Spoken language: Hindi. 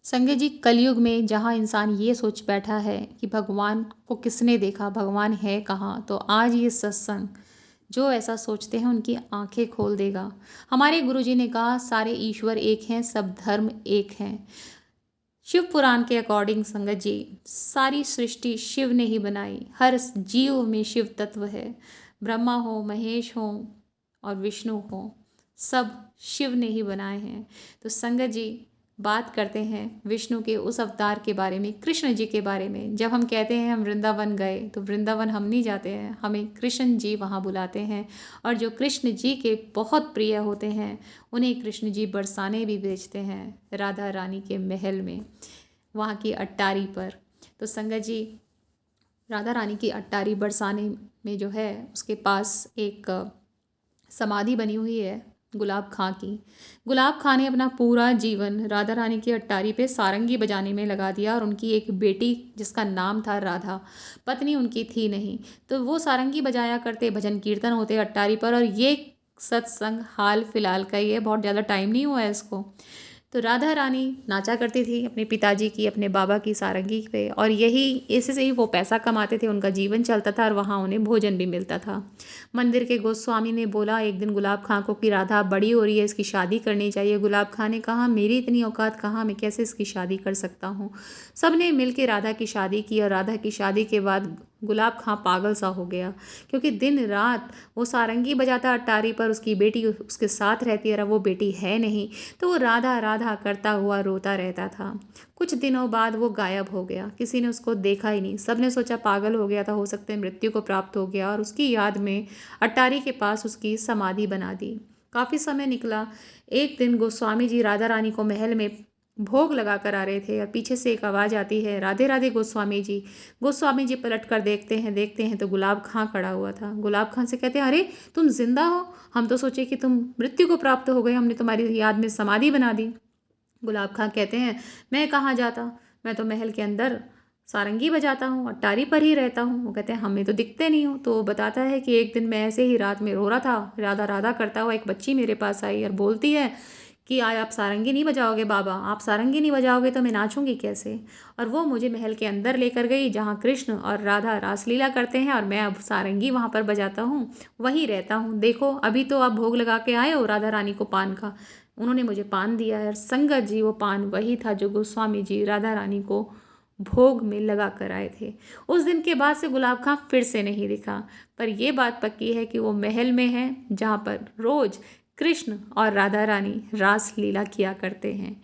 संजय जी, कलयुग में जहाँ इंसान ये सोच बैठा है कि भगवान को किसने देखा, भगवान है कहाँ, तो आज ये सत्संग जो ऐसा सोचते हैं उनकी आंखें खोल देगा। हमारे गुरुजी ने कहा सारे ईश्वर एक हैं, सब धर्म एक हैं। शिव पुराण के अकॉर्डिंग संगत जी, सारी सृष्टि शिव ने ही बनाई। हर जीव में शिव तत्व है। ब्रह्मा हो, महेश हो और विष्णु हो, सब शिव ने ही बनाए हैं। तो संगत जी, बात करते हैं विष्णु के उस अवतार के बारे में, कृष्ण जी के बारे में। जब हम कहते हैं हम वृंदावन गए, तो वृंदावन हम नहीं जाते हैं, हमें कृष्ण जी वहाँ बुलाते हैं। और जो कृष्ण जी के बहुत प्रिय होते हैं, उन्हें कृष्ण जी बरसाने भी भेजते हैं राधा रानी के महल में, वहाँ की अट्टारी पर। तो संगत जी, राधा रानी की अट्टारी बरसाने में जो है, उसके पास एक समाधि बनी हुई है गुलाब खां की। गुलाब खां ने अपना पूरा जीवन राधा रानी की अट्टारी पे सारंगी बजाने में लगा दिया, और उनकी एक बेटी जिसका नाम था राधा, पत्नी उनकी थी नहीं, तो वो सारंगी बजाया करते, भजन कीर्तन होते अट्टारी पर। और ये सत्संग हाल फिलहाल का ही है, बहुत ज़्यादा टाइम नहीं हुआ है इसको। तो राधा रानी नाचा करती थी अपने पिताजी की, अपने बाबा की सारंगी पे, और यही इसी से ही वो पैसा कमाते थे, उनका जीवन चलता था और वहाँ उन्हें भोजन भी मिलता था। मंदिर के गोस्वामी ने बोला एक दिन गुलाब खां को कि राधा बड़ी हो रही है, इसकी शादी करनी चाहिए। गुलाब खां ने कहा मेरी इतनी औकात कहाँ, मैं कैसे इसकी शादी कर सकता हूँ। सब ने मिल के राधा की शादी की, और राधा की शादी के बाद गुलाब खां पागल सा हो गया, क्योंकि दिन रात वो सारंगी बजाता अट्टारी पर, उसकी बेटी उसके साथ रहती है और वो बेटी है नहीं, तो वो राधा राधा करता हुआ रोता रहता था। कुछ दिनों बाद वो गायब हो गया, किसी ने उसको देखा ही नहीं। सब ने सोचा पागल हो गया था, हो सकता है मृत्यु को प्राप्त हो गया, और उसकी याद में अट्टारी के पास उसकी समाधि बना दी। काफ़ी समय निकला। एक दिन गोस्वामी जी राधा रानी को महल में भोग लगा कर आ रहे थे, और पीछे से एक आवाज़ आती है, राधे राधे गोस्वामी जी। गोस्वामी जी पलट कर देखते हैं तो गुलाब खां खड़ा हुआ था। गुलाब खां से कहते हैं अरे तुम जिंदा हो, हम तो सोचे कि तुम मृत्यु को प्राप्त हो गए, हमने तुम्हारी याद में समाधि बना दी। गुलाब खां कहते हैं मैं कहाँ जाता, मैं तो महल के अंदर सारंगी बजाता हूँ, अट्टारी पर ही रहता हूँ। वो कहते हैं हमें तो दिखते नहीं हो। तो वो बताता है कि एक दिन मैं ऐसे ही रात में रो रहा था, राधा राधा करता हुआ एक बच्ची मेरे पास आई और बोलती है कि आज आप सारंगी नहीं बजाओगे बाबा, आप सारंगी नहीं बजाओगे तो मैं नाचूंगी कैसे। और वो मुझे महल के अंदर लेकर गई, जहाँ कृष्ण और राधा रासलीला करते हैं, और मैं अब सारंगी वहाँ पर बजाता हूँ, वहीं रहता हूँ। देखो अभी तो आप भोग लगा के आए हो राधा रानी को पान का, उन्होंने मुझे पान दिया है। और संगत जी, वो पान वही था जो गोस्वामी जी राधा रानी को भोग में लगा कर आए थे। उस दिन के बाद से गुलाब खां फिर से नहीं दिखा। पर यह बात पक्की है कि वो महल में है, जहाँ पर रोज कृष्ण और राधा रानी रास लीला किया करते हैं।